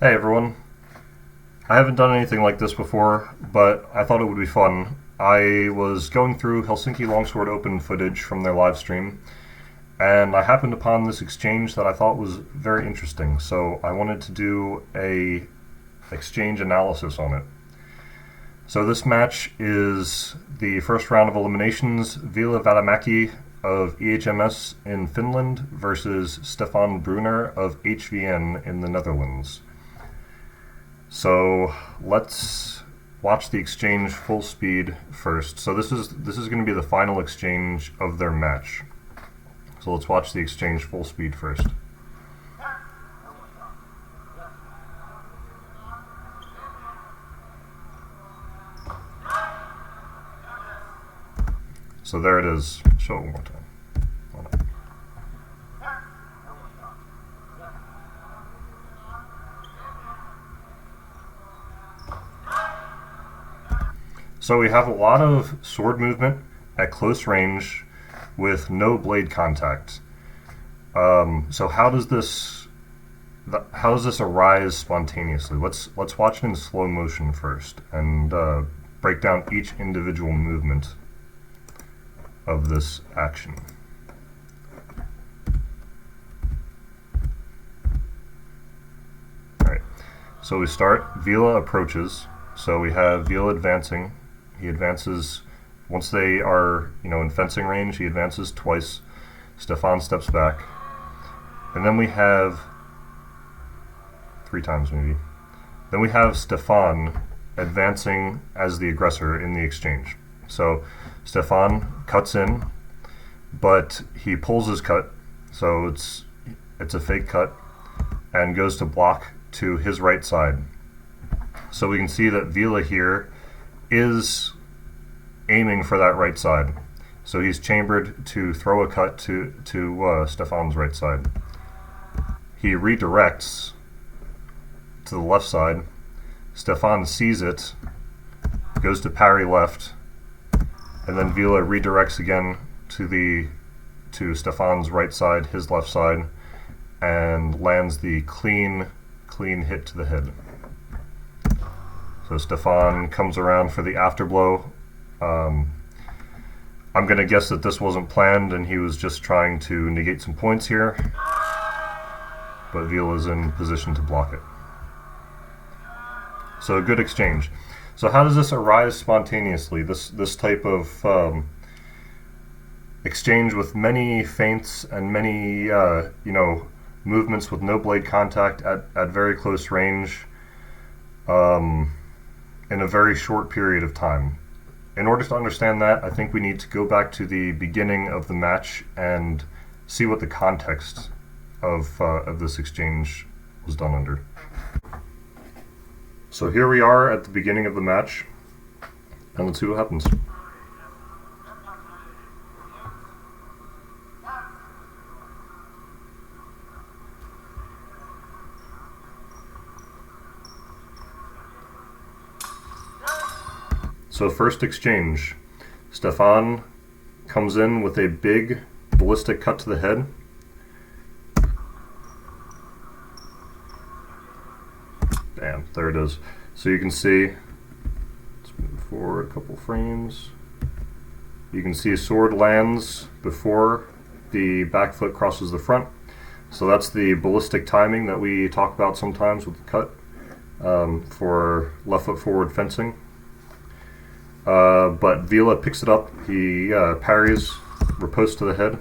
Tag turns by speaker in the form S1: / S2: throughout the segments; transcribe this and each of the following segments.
S1: Hey everyone. I haven't done anything like this before, but I thought it would be fun. I was going through Helsinki Longsword Open footage from their live stream, and I happened upon this exchange that I thought was very interesting, so I wanted to do a exchange analysis on it. So this match is the first round of eliminations, Ville Välimäki of EHMS in Finland versus Stefan Brunner of HVN in the Netherlands. So let's watch the exchange full speed first. So this is going to be the final exchange of their match. So let's watch the exchange full speed first. So there it is. Show it one more time. So we have a lot of sword movement at close range with no blade contact. So how does this arise spontaneously? Let's watch it in slow motion first and break down each individual movement of this action. All right. So we start. Ville approaches. So we have Ville advancing. He advances once they are, in fencing range. He advances twice. Stefan steps back, and then we have three times maybe. Then we have Stefan advancing as the aggressor in the exchange. So Stefan cuts in, but he pulls his cut, so it's a fake cut, and goes to block to his right side. So we can see that Ville here is aiming for that right side. So he's chambered to throw a cut to Stefan's right side. He redirects to the left side. Stefan sees it, goes to parry left, and then Ville redirects again to Stefan's right side, his left side, and lands the clean hit to the head. So Stefan comes around for the afterblow. I'm going to guess that this wasn't planned and he was just trying to negate some points here, but Ville is in position to block it. So a good exchange. So how does this arise spontaneously? This type of exchange with many feints and many movements with no blade contact at very close range in a very short period of time. In order to understand that, I think we need to go back to the beginning of the match and see what the context of this exchange was done under. So here we are at the beginning of the match, and let's see what happens. So first exchange, Stefan comes in with a big ballistic cut to the head. Bam, there it is. So you can see, let's move forward a couple frames. You can see a sword lands before the back foot crosses the front. So that's the ballistic timing that we talk about sometimes with the cut for left foot forward fencing. But Ville picks it up, he parries, riposte to the head,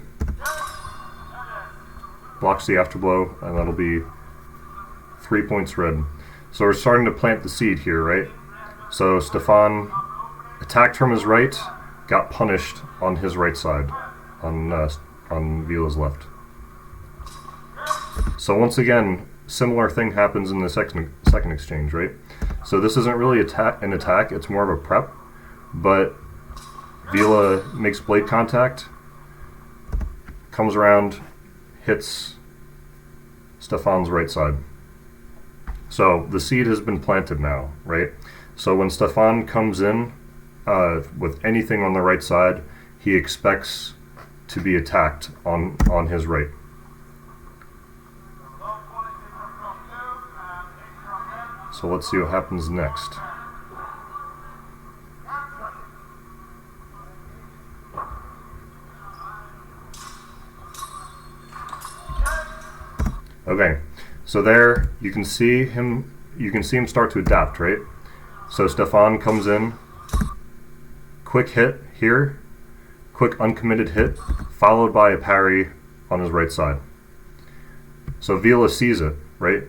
S1: blocks the afterblow, and that'll be 3 points red. So we're starting to plant the seed here, right? So Stefan attacked from his right, got punished on his right side, on Ville's left. So once again, similar thing happens in the second exchange, right? So this isn't really an attack, it's more of a prep. But Ville makes blade contact, comes around, hits Stefan's right side. So the seed has been planted now, right? So when Stefan comes in with anything on the right side, he expects to be attacked on his right. So let's see what happens next. Okay, so there you can see him. You can see him start to adapt, right? So Stefan comes in, quick hit here, quick uncommitted hit, followed by a parry on his right side. So Vila sees it, right?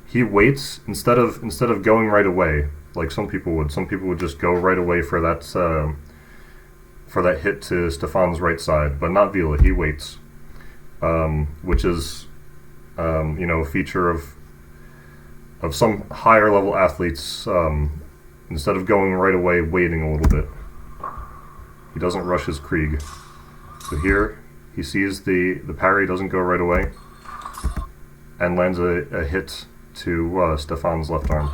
S1: He waits instead of going right away, like some people would. Some people would just go right away for that hit to Stefan's right side, but not Vila. He waits, which is a feature of some higher level athletes. Instead of going right away, waiting a little bit. He doesn't rush his Krieg. So here he sees the parry doesn't go right away, and lands a hit to Stefan's left arm.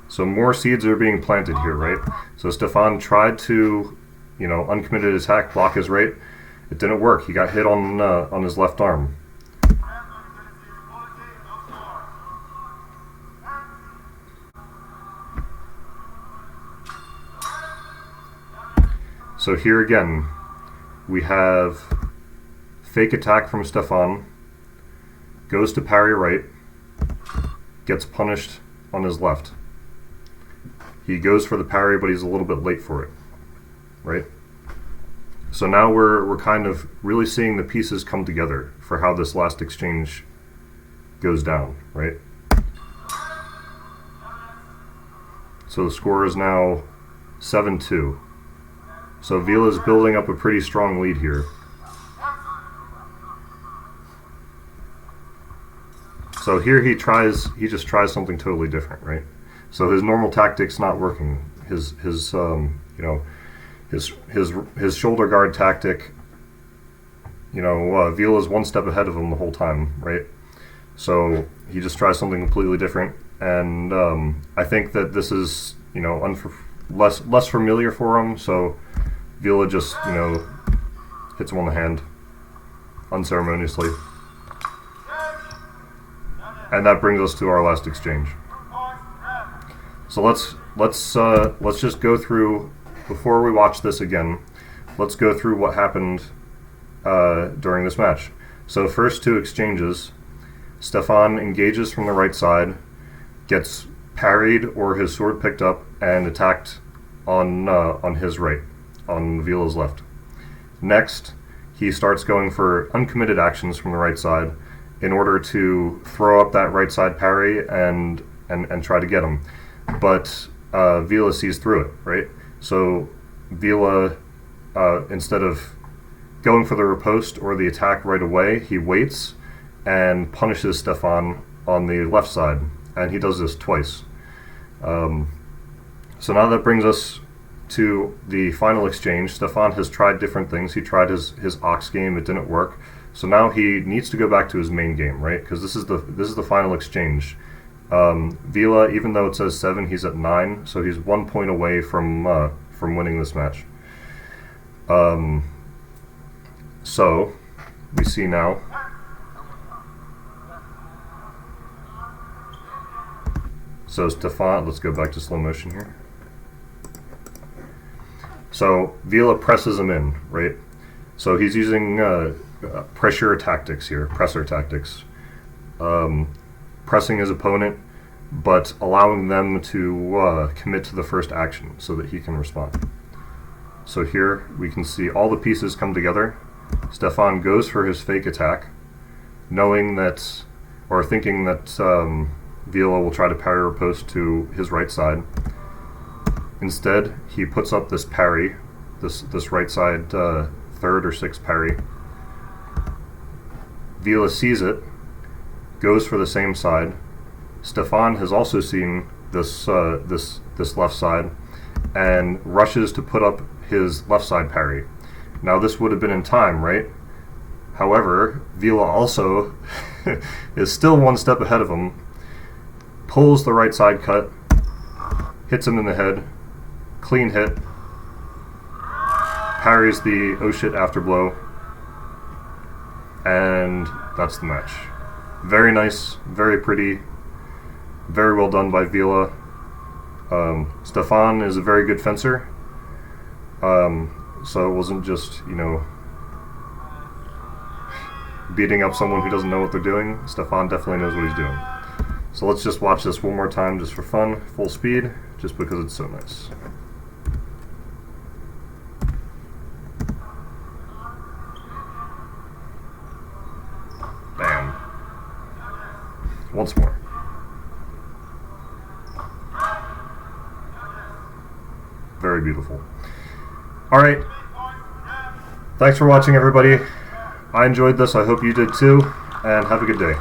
S1: So more seeds are being planted here, right? So Stefan tried to, uncommitted attack, block his right. It didn't work. He got hit on his left arm. So here again, we have fake attack from Stefan, goes to parry right, gets punished on his left. He goes for the parry, but he's a little bit late for it, right? So now we're kind of really seeing the pieces come together for how this last exchange goes down, right? So the score is now 7-2. So Vila's building up a pretty strong lead here. So here he just tries something totally different, right? So his normal tactic's not working. His shoulder guard tactic, Vila's one step ahead of him the whole time, right? So he just tries something completely different, and I think that this is less familiar for him. So Vila just hits him on the hand unceremoniously, and that brings us to our last exchange. So let's just go through, before we watch this again, let's go through what happened during this match. So first two exchanges, Stefan engages from the right side, gets parried or his sword picked up and attacked on his right, on Vila's left. Next, he starts going for uncommitted actions from the right side in order to throw up that right side parry and try to get him. But Vila sees through it, right? So Vila, instead of going for the riposte or the attack right away, he waits and punishes Stefan on the left side, and he does this twice. So now that brings us to the final exchange. Stefan has tried different things. He tried his Ox game, it didn't work. So now he needs to go back to his main game, right? Because this is the final exchange. Vila, even though it says 7, he's at 9, so he's 1 point away from winning this match. So we see now. So Stefan, let's go back to slow motion here. So Vila presses him in, right? So he's using presser tactics here, pressing his opponent, but allowing them to commit to the first action so that he can respond. So here we can see all the pieces come together. Stefan goes for his fake attack, knowing that, or thinking that Vila will try to parry riposte to his right side. Instead, he puts up this parry, this right side third or sixth parry. Vila sees it, goes for the same side. Stefan has also seen this left side and rushes to put up his left side parry. Now this would have been in time, right? However, Vila also is still one step ahead of him, pulls the right side cut, hits him in the head, clean hit, parries the oh shit after blow, and that's the match. Very nice, very pretty, very well done by Vila. Stefan is a very good fencer, so it wasn't just, you know, beating up someone who doesn't know what they're doing. Stefan definitely knows what he's doing. So let's just watch this one more time just for fun, full speed, just because it's so nice. Bam. Once more. Very beautiful. Alright. Thanks for watching, everybody. I enjoyed this. I hope you did too. And have a good day.